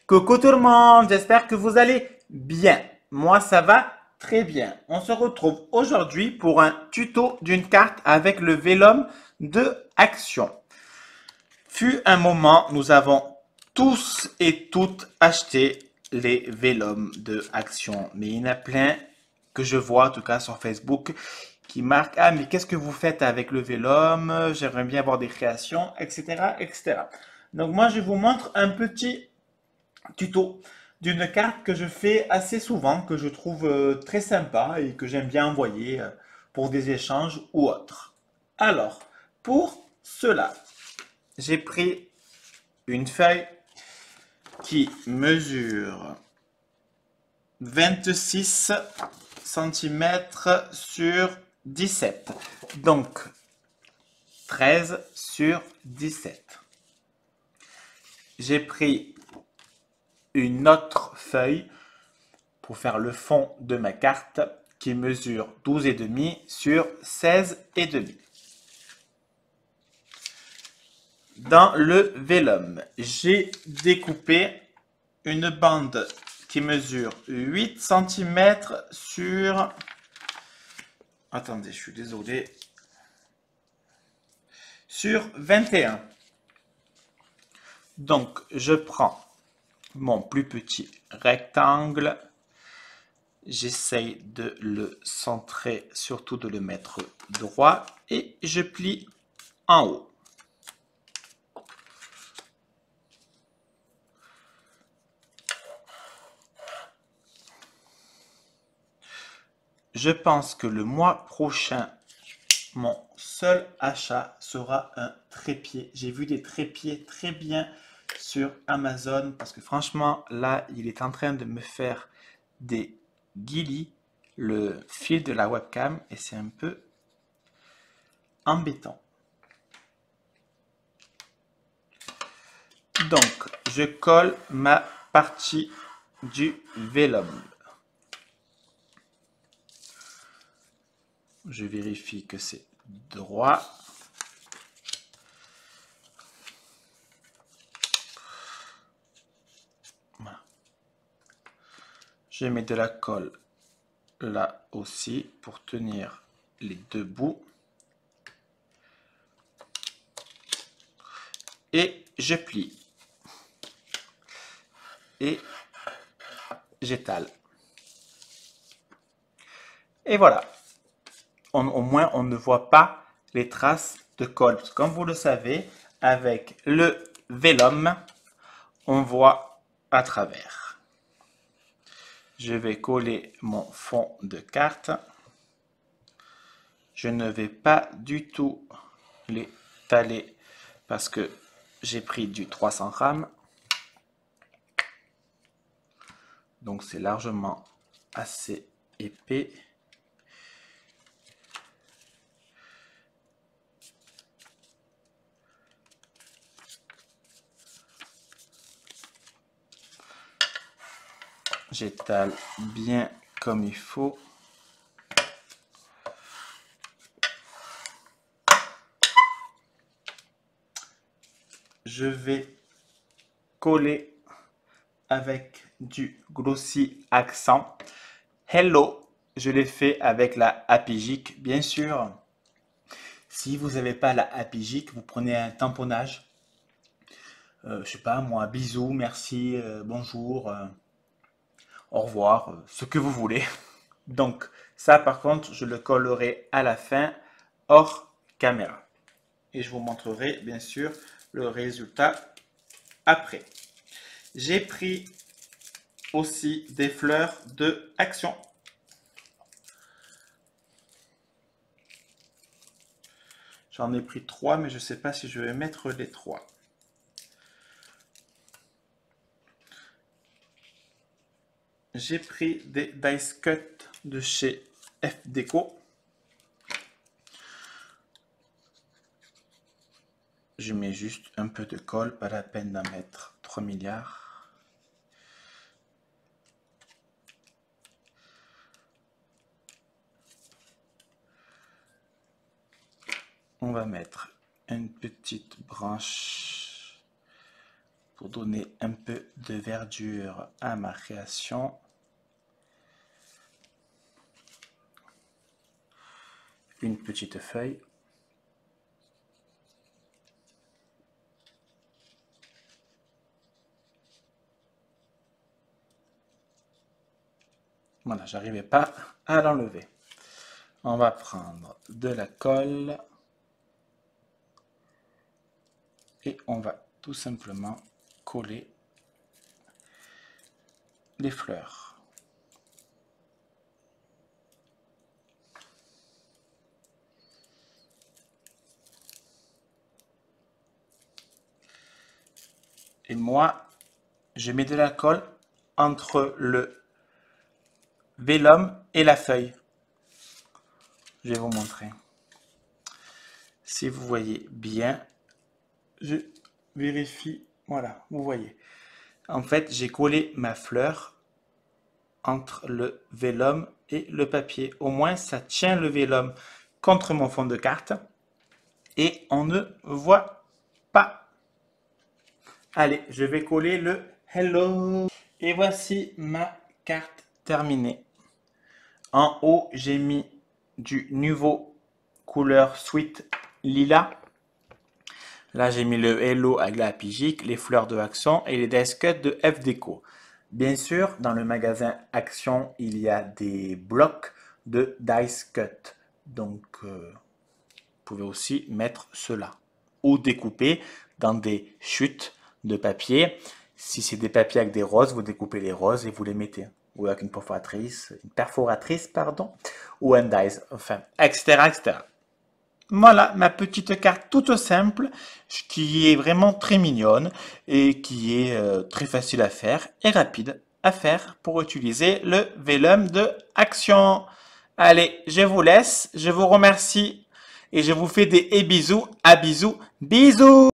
Coucou tout le monde, j'espère que vous allez bien. Moi, ça va très bien. On se retrouve aujourd'hui pour un tuto d'une carte avec le Vélum de Action. Fut un moment, nous avons tous et toutes acheté les Vélum de Action. Mais il y en a plein que je vois, en tout cas sur Facebook, qui marquent «Ah, mais qu'est-ce que vous faites avec le Vélum? J'aimerais bien avoir des créations, etc., etc.» Donc moi, je vous montre un petit tuto d'une carte que je fais assez souvent, que je trouve très sympa et que j'aime bien envoyer pour des échanges ou autres. Alors, pour cela, j'ai pris une feuille qui mesure 26 cm sur 17. Donc, 13 sur 17. J'ai pris une autre feuille pour faire le fond de ma carte qui mesure 12,5 sur 16,5. Dans le vélum, j'ai découpé une bande qui mesure 8 cm sur... Attendez, je suis désolé. Sur 21. Donc, je prends mon plus petit rectangle. J'essaye de le centrer, surtout de le mettre droit, et je plie en haut. Je pense que le mois prochain, mon seul achat sera un trépied. J'ai vu des trépieds très bien sur Amazon parce que franchement, là, il est en train de me faire des guillis, le fil de la webcam, et c'est un peu embêtant. Donc, je colle ma partie du vélum. Je vérifie que c'est droit. Voilà. Je mets de la colle là aussi pour tenir les deux bouts. Et je plie. Et j'étale. Et voilà. Au moins, on ne voit pas les traces de colle. Parce que comme vous le savez, avec le vélum, on voit à travers. Je vais coller mon fond de carte. Je ne vais pas du tout l'étaler parce que j'ai pris du 300 grammes. Donc c'est largement assez épais. J'étale bien comme il faut. Je vais coller avec du Glossy Accent. Hello, je l'ai fait avec la Happy Gic, bien sûr. Si vous n'avez pas la Happy Gic, vous prenez un tamponnage. Je sais pas moi, bisous, merci, bonjour, au revoir, ce que vous voulez. Donc ça par contre, je le collerai à la fin, hors caméra. Et je vous montrerai bien sûr le résultat après. J'ai pris aussi des fleurs de Action. J'en ai pris 3, mais je ne sais pas si je vais mettre les 3. J'ai pris des dice cut de chez F Deco. Je mets juste un peu de colle, pas la peine d'en mettre 3 milliards. On va mettre une petite branche pour donner un peu de verdure à ma création. Une petite feuille. Voilà, j'arrivais pas à l'enlever. On va prendre de la colle et on va tout simplement coller les fleurs. Et moi, je mets de la colle entre le vélum et la feuille. Je vais vous montrer. Si vous voyez bien, je vérifie. Voilà, vous voyez. En fait, j'ai collé ma fleur entre le vélum et le papier. Au moins, ça tient le vélum contre mon fond de carte et on ne voit pas. Allez, je vais coller le hello. Et voici ma carte terminée. En haut, j'ai mis du nouveau couleur Sweet Lila. Là, j'ai mis le hello avec la pigique, les fleurs de Action et les dice cuts de F Déco. Bien sûr, dans le magasin Action, il y a des blocs de dice cut. Donc, vous pouvez aussi mettre cela. Ou découper dans des chutes de papier. Si c'est des papiers avec des roses, vous découpez les roses et vous les mettez. Ou avec une perforatrice, pardon, ou un dice, enfin, etc., etc. Voilà ma petite carte toute simple, qui est vraiment très mignonne et qui est très facile à faire et rapide à faire pour utiliser le vélum de Action. Allez, je vous laisse, je vous remercie et je vous fais des bisous, à bisous, bisous!